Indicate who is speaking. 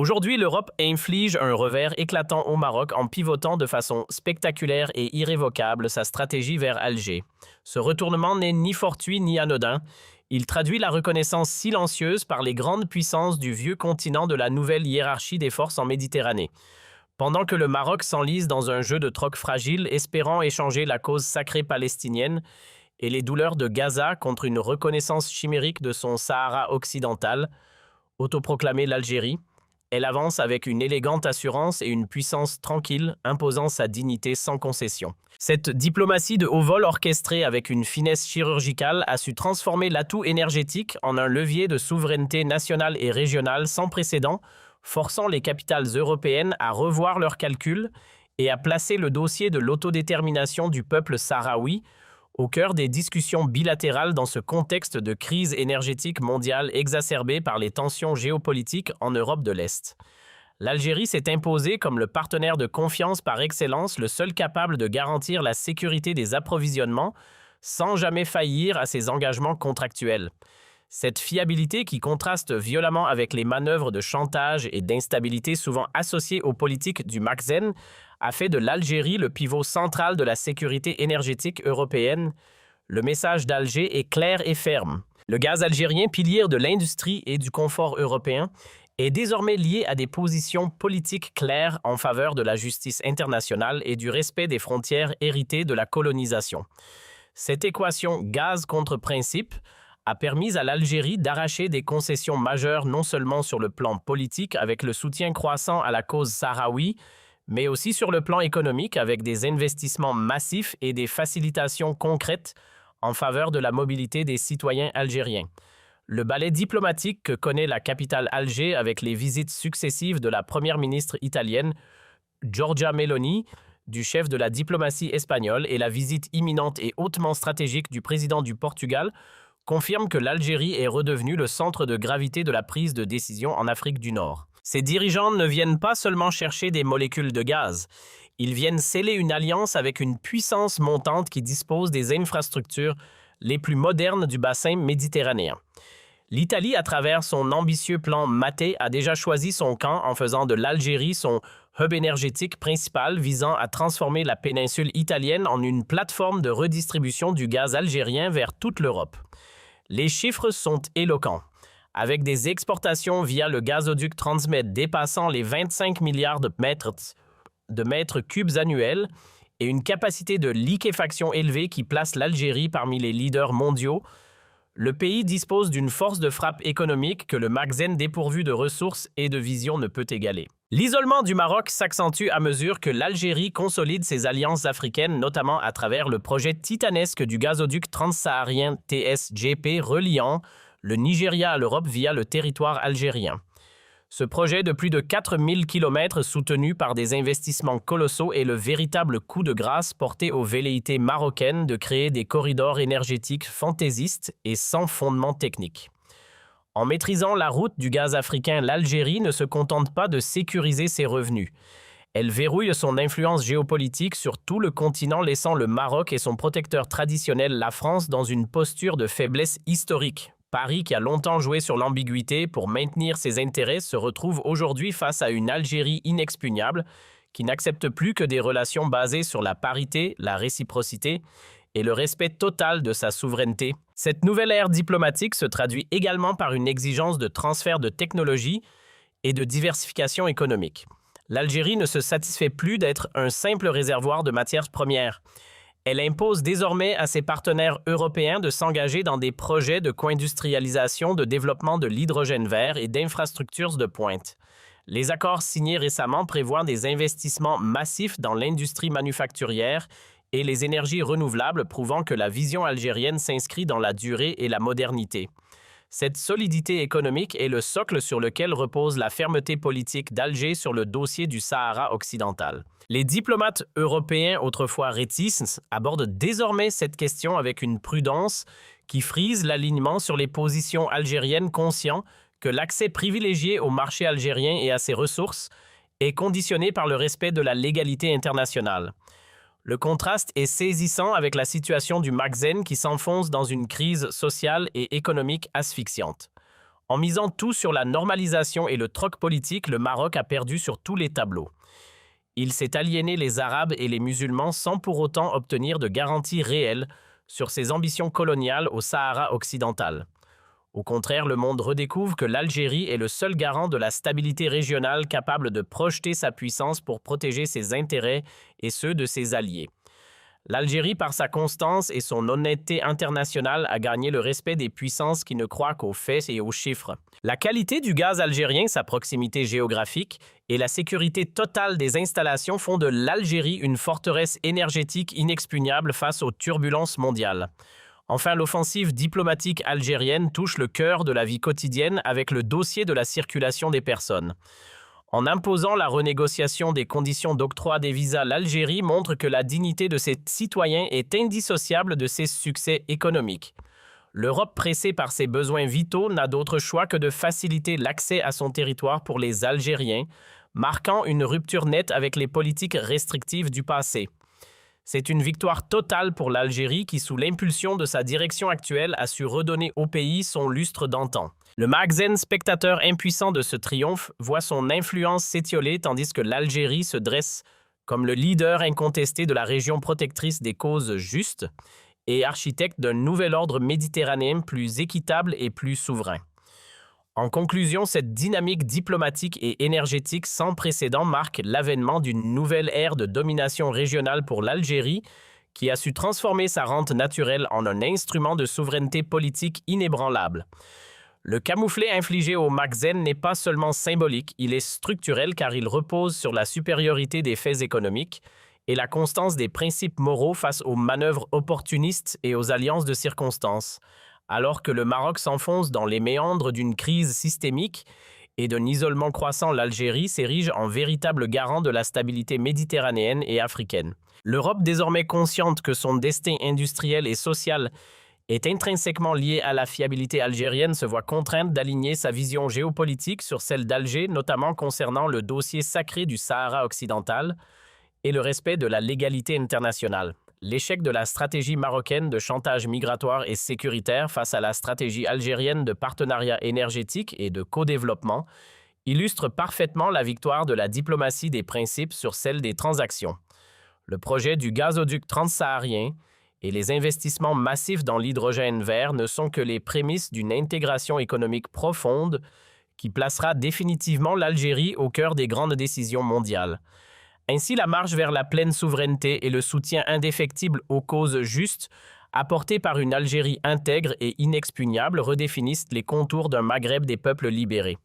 Speaker 1: Aujourd'hui, l'Europe inflige un revers éclatant au Maroc en pivotant de façon spectaculaire et irrévocable sa stratégie vers Alger. Ce retournement n'est ni fortuit ni anodin. Il traduit la reconnaissance silencieuse par les grandes puissances du vieux continent de la nouvelle hiérarchie des forces en Méditerranée. Pendant que le Maroc s'enlise dans un jeu de troc fragile, espérant échanger la cause sacrée palestinienne et les douleurs de Gaza contre une reconnaissance chimérique de son Sahara occidental, autoproclamée l'Algérie, elle avance avec une élégante assurance et une puissance tranquille, imposant sa dignité sans concession. Cette diplomatie de haut vol orchestrée avec une finesse chirurgicale a su transformer l'atout énergétique en un levier de souveraineté nationale et régionale sans précédent, forçant les capitales européennes à revoir leurs calculs et à placer le dossier de l'autodétermination du peuple sahraoui au cœur des discussions bilatérales dans ce contexte de crise énergétique mondiale exacerbée par les tensions géopolitiques en Europe de l'Est. L'Algérie s'est imposée comme le partenaire de confiance par excellence, le seul capable de garantir la sécurité des approvisionnements sans jamais faillir à ses engagements contractuels. Cette fiabilité qui contraste violemment avec les manœuvres de chantage et d'instabilité souvent associées aux politiques du Makhzen a fait de l'Algérie le pivot central de la sécurité énergétique européenne. Le message d'Alger est clair et ferme. Le gaz algérien, pilier de l'industrie et du confort européen, est désormais lié à des positions politiques claires en faveur de la justice internationale et du respect des frontières héritées de la colonisation. Cette équation gaz contre principe a permis à l'Algérie d'arracher des concessions majeures non seulement sur le plan politique avec le soutien croissant à la cause sahraoui, mais aussi sur le plan économique avec des investissements massifs et des facilitations concrètes en faveur de la mobilité des citoyens algériens. Le ballet diplomatique que connaît la capitale Alger avec les visites successives de la première ministre italienne, Giorgia Meloni, du chef de la diplomatie espagnole et la visite imminente et hautement stratégique du président du Portugal confirme que l'Algérie est redevenue le centre de gravité de la prise de décision en Afrique du Nord. Ces dirigeants ne viennent pas seulement chercher des molécules de gaz, ils viennent sceller une alliance avec une puissance montante qui dispose des infrastructures les plus modernes du bassin méditerranéen. L'Italie, à travers son ambitieux plan Mattei, a déjà choisi son camp en faisant de l'Algérie son hub énergétique principal visant à transformer la péninsule italienne en une plateforme de redistribution du gaz algérien vers toute l'Europe. Les chiffres sont éloquents. Avec des exportations via le gazoduc Transmed dépassant les 25 milliards de mètres cubes annuels et une capacité de liquéfaction élevée qui place l'Algérie parmi les leaders mondiaux, le pays dispose d'une force de frappe économique que le Makhzen dépourvu de ressources et de vision ne peut égaler. L'isolement du Maroc s'accentue à mesure que l'Algérie consolide ses alliances africaines, notamment à travers le projet titanesque du gazoduc transsaharien TSGP reliant le Nigeria à l'Europe via le territoire algérien. Ce projet de plus de 4000 km soutenu par des investissements colossaux est le véritable coup de grâce porté aux velléités marocaines de créer des corridors énergétiques fantaisistes et sans fondement technique. En maîtrisant la route du gaz africain, l'Algérie ne se contente pas de sécuriser ses revenus. Elle verrouille son influence géopolitique sur tout le continent, laissant le Maroc et son protecteur traditionnel, la France, dans une posture de faiblesse historique. Paris, qui a longtemps joué sur l'ambiguïté pour maintenir ses intérêts, se retrouve aujourd'hui face à une Algérie inexpugnable qui n'accepte plus que des relations basées sur la parité, la réciprocité et le respect total de sa souveraineté. Cette nouvelle ère diplomatique se traduit également par une exigence de transfert de technologie et de diversification économique. L'Algérie ne se satisfait plus d'être un simple réservoir de matières premières. Elle impose désormais à ses partenaires européens de s'engager dans des projets de co-industrialisation, de développement de l'hydrogène vert et d'infrastructures de pointe. Les accords signés récemment prévoient des investissements massifs dans l'industrie manufacturière et les énergies renouvelables, prouvant que la vision algérienne s'inscrit dans la durée et la modernité. Cette solidité économique est le socle sur lequel repose la fermeté politique d'Alger sur le dossier du Sahara occidental. Les diplomates européens, autrefois réticents, abordent désormais cette question avec une prudence qui frise l'alignement sur les positions algériennes, conscients que l'accès privilégié au marché algérien et à ses ressources est conditionné par le respect de la légalité internationale. Le contraste est saisissant avec la situation du Makhzen qui s'enfonce dans une crise sociale et économique asphyxiante. En misant tout sur la normalisation et le troc politique, le Maroc a perdu sur tous les tableaux. Il s'est aliéné les Arabes et les musulmans sans pour autant obtenir de garanties réelles sur ses ambitions coloniales au Sahara occidental. Au contraire, le monde redécouvre que l'Algérie est le seul garant de la stabilité régionale capable de projeter sa puissance pour protéger ses intérêts et ceux de ses alliés. L'Algérie, par sa constance et son honnêteté internationale, a gagné le respect des puissances qui ne croient qu'aux faits et aux chiffres. La qualité du gaz algérien, sa proximité géographique et la sécurité totale des installations font de l'Algérie une forteresse énergétique inexpugnable face aux turbulences mondiales. Enfin, l'offensive diplomatique algérienne touche le cœur de la vie quotidienne avec le dossier de la circulation des personnes. En imposant la renégociation des conditions d'octroi des visas, l'Algérie montre que la dignité de ses citoyens est indissociable de ses succès économiques. L'Europe, pressée par ses besoins vitaux, n'a d'autre choix que de faciliter l'accès à son territoire pour les Algériens, marquant une rupture nette avec les politiques restrictives du passé. C'est une victoire totale pour l'Algérie qui, sous l'impulsion de sa direction actuelle, a su redonner au pays son lustre d'antan. Le Makhzen, spectateur impuissant de ce triomphe, voit son influence s'étioler tandis que l'Algérie se dresse comme le leader incontesté de la région protectrice des causes justes et architecte d'un nouvel ordre méditerranéen plus équitable et plus souverain. En conclusion, cette dynamique diplomatique et énergétique sans précédent marque l'avènement d'une nouvelle ère de domination régionale pour l'Algérie, qui a su transformer sa rente naturelle en un instrument de souveraineté politique inébranlable. Le camouflet infligé au Makhzen n'est pas seulement symbolique, il est structurel car il repose sur la supériorité des faits économiques et la constance des principes moraux face aux manœuvres opportunistes et aux alliances de circonstances. Alors que le Maroc s'enfonce dans les méandres d'une crise systémique et d'un isolement croissant, l'Algérie s'érige en véritable garant de la stabilité méditerranéenne et africaine. L'Europe, désormais consciente que son destin industriel et social est intrinsèquement lié à la fiabilité algérienne, se voit contrainte d'aligner sa vision géopolitique sur celle d'Alger, notamment concernant le dossier sacré du Sahara occidental et le respect de la légalité internationale. L'échec de la stratégie marocaine de chantage migratoire et sécuritaire face à la stratégie algérienne de partenariat énergétique et de co-développement illustre parfaitement la victoire de la diplomatie des principes sur celle des transactions. Le projet du gazoduc transsaharien et les investissements massifs dans l'hydrogène vert ne sont que les prémices d'une intégration économique profonde qui placera définitivement l'Algérie au cœur des grandes décisions mondiales. Ainsi, la marche vers la pleine souveraineté et le soutien indéfectible aux causes justes, apportés par une Algérie intègre et inexpugnable, redéfinissent les contours d'un Maghreb des peuples libérés.